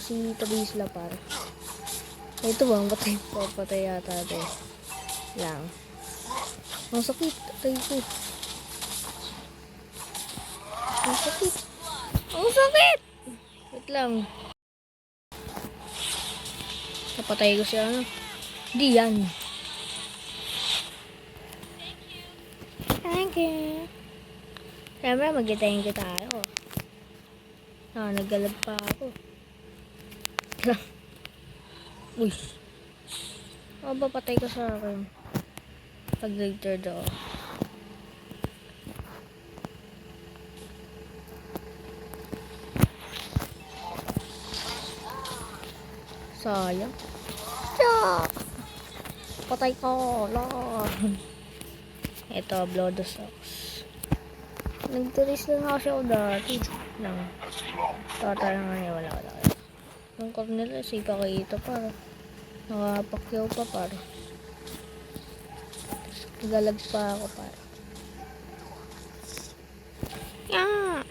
si Tabisla par. Ito ba? Patay yata ito. Lang. Ang sakit. Patay ko. Ang sakit. Ang sakit! Wait lang. Napatay ko siya. Ano? Di yan. Thank you. Siyempre, mag-thank you tayo. Naggalag pa ako. Uy. Papatay ka sa akin. Pag nag-third ako. Sayang. Patay ko. Ito, Bloodosauce. Nag-trace lang ako siya dati. Lang. Total naman niya. Wala. Yung Cornelia, sipa kayo ito para. Nakapakyaw pa para. Nagalag pa ako para. Yeah!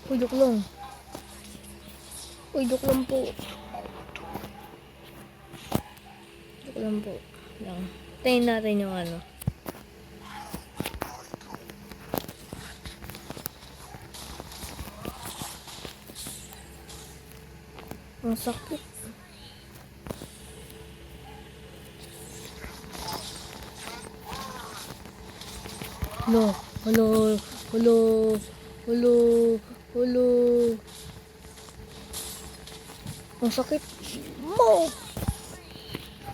Uy, joke lang. Joke lang po. Lang. Tayin natin yung ano. Ang sakit. Hello. Ang sakit mo.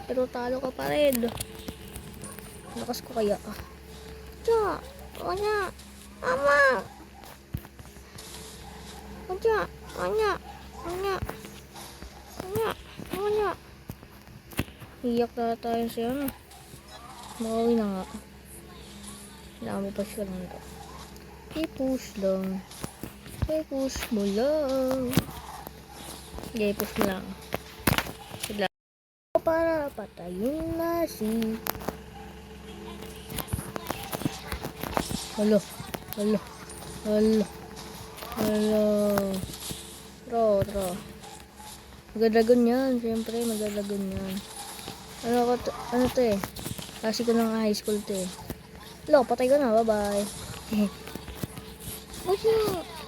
Pero talo ka pa rin. Lakas ko kaya. Wanya. Mama. Wanya. Iyak na tayo siya. Makawi na nga. Kailangan mo pa siya lang ito. I-push mo lang. Okay, push mo lang. Bigla. Para patayin na si... Hala. Tro. Magadagon yan. Siyempre, magadagon yan. Ano to eh? Kasi ko ng high school to eh. Lo, patay ko na. Bye-bye.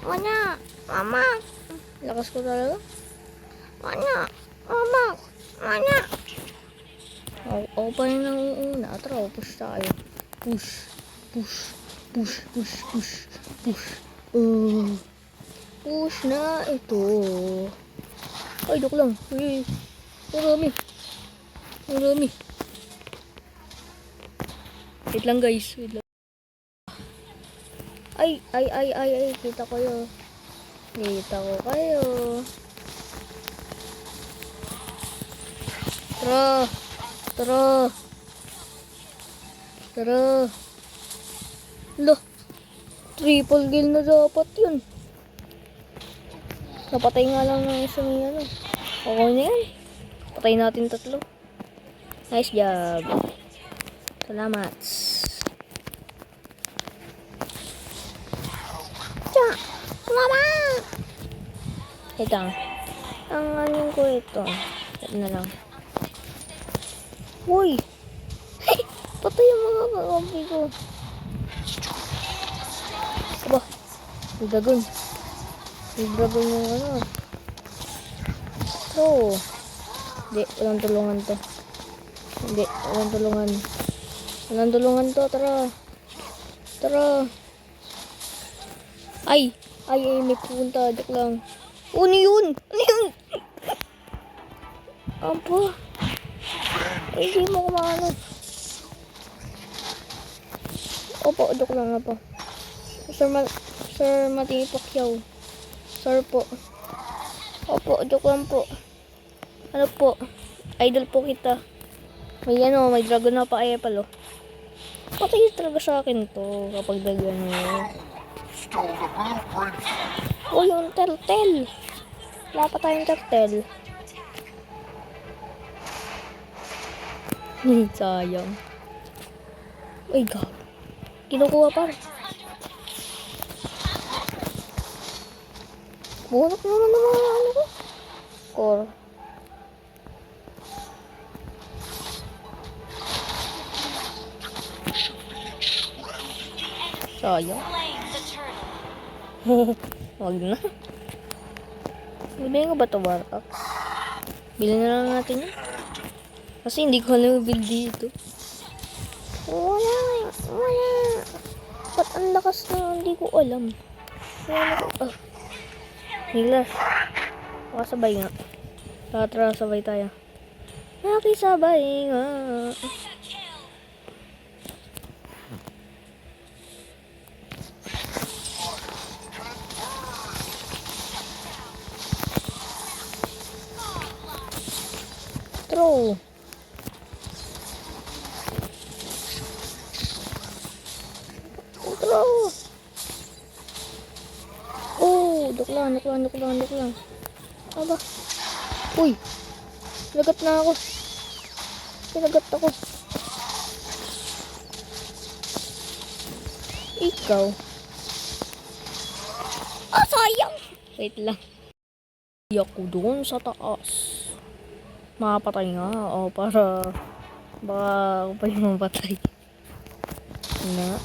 Wanya. Mama. Lakas ko talaga. Wanya. Ako pa rin ang uuna. Tara, push tayo. Push. Push na ito. Ay, joke lang. Marami. Wait lang guys. Ay. Kita ko kayo. Tara. Lo. Triple kill na dapat yun. Napatay nga lang ng isang yan. Okay na yan. Patay natin 3. Nice job. Salamat. Mama! Ito. Ang anong ko ito. Ito na lang. Uy! Patay yung mga kakampi ko. Aba. May dragon yung ano. So. Hindi. Walang tulungan to. Walang tulungan to. Tara. Ay. May pupunta. Joke lang. Ano yun? Apa? Hindi mo kumano. Opo, joke lang po. Sir Matty Pacquiao. Sir po. Opo, joke lang po. Ano po? Idol po kita. May dragon na pa palo. Patay talaga sa akin to kapag dagan mo. Oh, yung turtle. Wala pa tayong turtle. Sayang. Ay, God. Kinukuha pa. Bunak naman ng mga ano ko. Core. Sayang. Wag na. Bibigyan ko ba ito, Warpax? Bilhin na lang natin yun. Kasi hindi ko alam yung build dito. Wala. Ba't ang lakas na hindi ko alam? Wala ko. Nilas. Makasabay nga. Tara, sabay tayo. Nakisabay nga. Throw. Oh, duk lang. Aba. Uy. Lagat na ako. Pinagat ako. Ikaw. Sayang. Wait lang. Iyak ko doon sa taas. Makapatay nga. O, para baka ako pa yung mapatay. Na.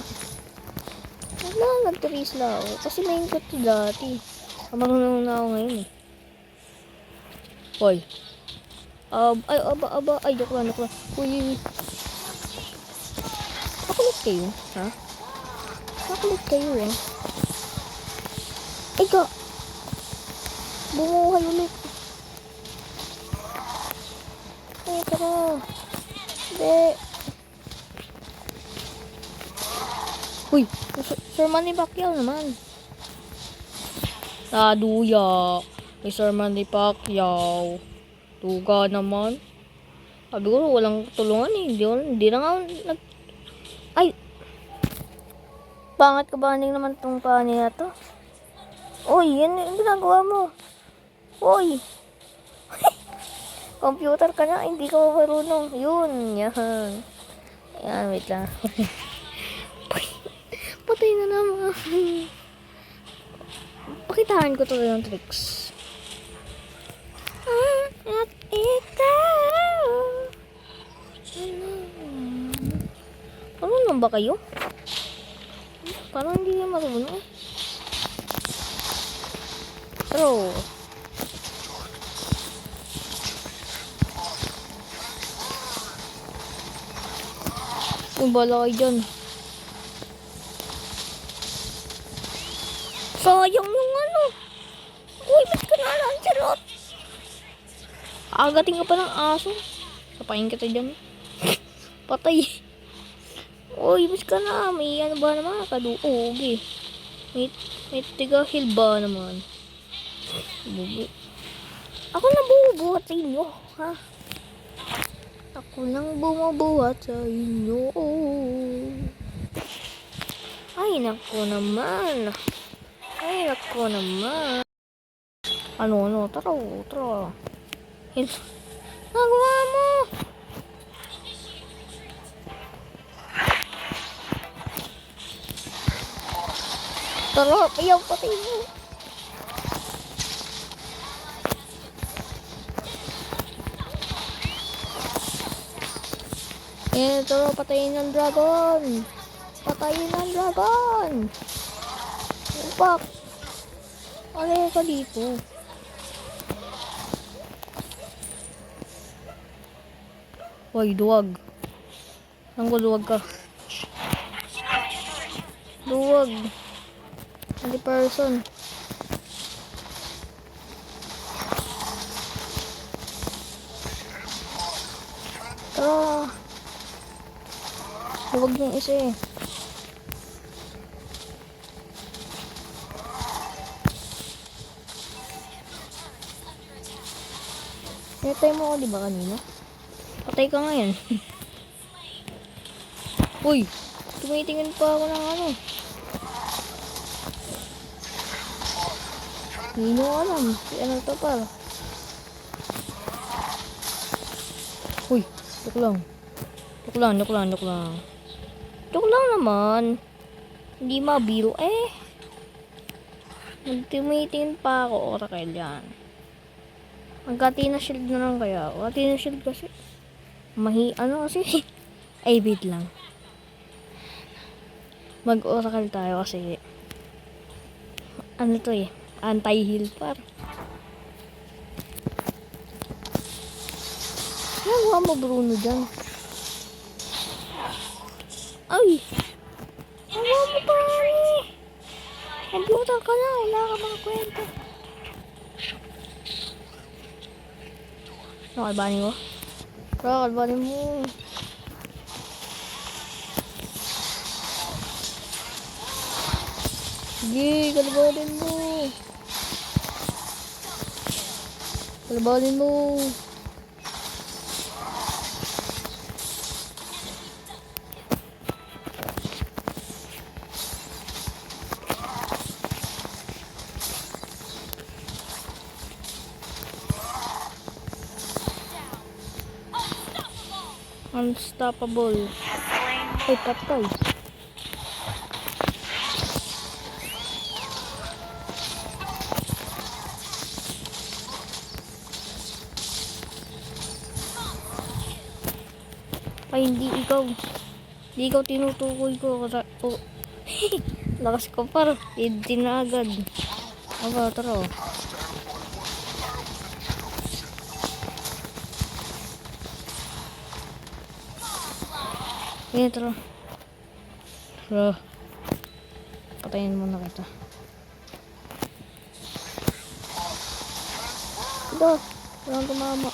Wala, nag-trace lang ako. Kasi main ko ito dati. Marunong na ako ngayon eh. Hoy. Ay, joke lang. Uy. Nakulit kayo, ha? Nakulit kayo, ha? Ay, ka. Bumuhay ulit. Ay, tara. Hindi. Uy, Sir Manny Pacquiao naman. Duya. May Sir Manny Pacquiao. Tuga naman. Sabi ko, walang tulungan eh. Hindi na nga nag... Ay! Pangat ka ba naman itong pani na to? Uy, yan yung ginagawa mo. Uy! Computer ka na, hindi ka marunong. Yun, yan. Ayan, wait lang. Patay na naman. Pakitaan ko to yung tricks. At ikaw. Marunong ba kayo? Parang hindi niya marunong. Throw. Uy, bala kayo dyan. Sayang yung ano. Uy, ba't ka na lang, charot? Agating ka pa ng aso. Sapayin kita dyan. Patay. Uy, ba't ka na? May ano ba naman? Kaduog eh. May tiga-heal ba naman? Bubu. Ako na bumubuhat sa inyo, ha? Ako nang bumubuhat sa inyo. Ay, nako naman. Ano, tara. Nagawa mo. Tara, ayaw patay mo. Tara, patayin ng dragon. Upak. Ano ka dito? Hoy, duwag. Duwag ka. Duwag. Hindi person. Tara. Duwag yung isa eh. Pinatay mo ako diba kanina? Patay ka ngayon. Uy, tumitingin pa ako ng ano. Hindi mo alam. Ano to pa? Uy, joke lang. Joke lang naman. Hindi mabiro eh. Tumitingin pa ako, Oracle yan. Magka-Athena Shield na lang kaya ako. Athena Shield kasi. Ano kasi? Ay, wait lang. Mag-Oracle tayo kasi. Ano to eh? Anti-heal par. Nagawa mo Bruno dyan. Ay! Nagawa mo pa eh! Computer ka na, wala ka mga kwento. Nakalbanin ko? Nakalbanin mo. Sige, kalbanin mo. Kalbanin mo. Unstoppable. Ay, patay. Ay, hindi ikaw. Hindi ikaw tinutukoy ko. Oh. Lakas ko par. Hindi na agad. Aba, tara. Ayan, tara. Tara. Patayin muna kita. Ito. Walang tumama.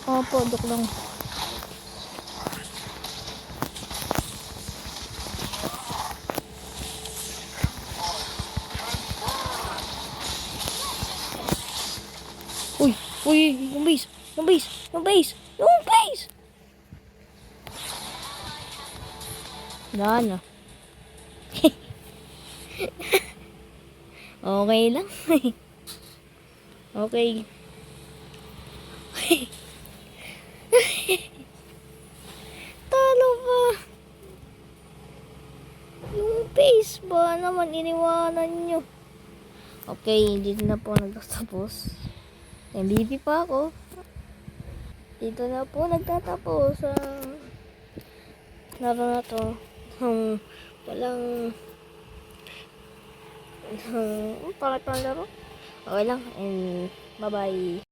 Opo, dok lang. Uy, uy, yung base, yung base, yung base, yung base! Wala na. Okay lang. Okay. Talo pa. Yung base ba naman iniwanan nyo? Okay, dito na po nagtatapos. MVP pa ako. Dito na po nagtatapos ang laro na to. Walang pangit pang laro. Okay lang and bye bye.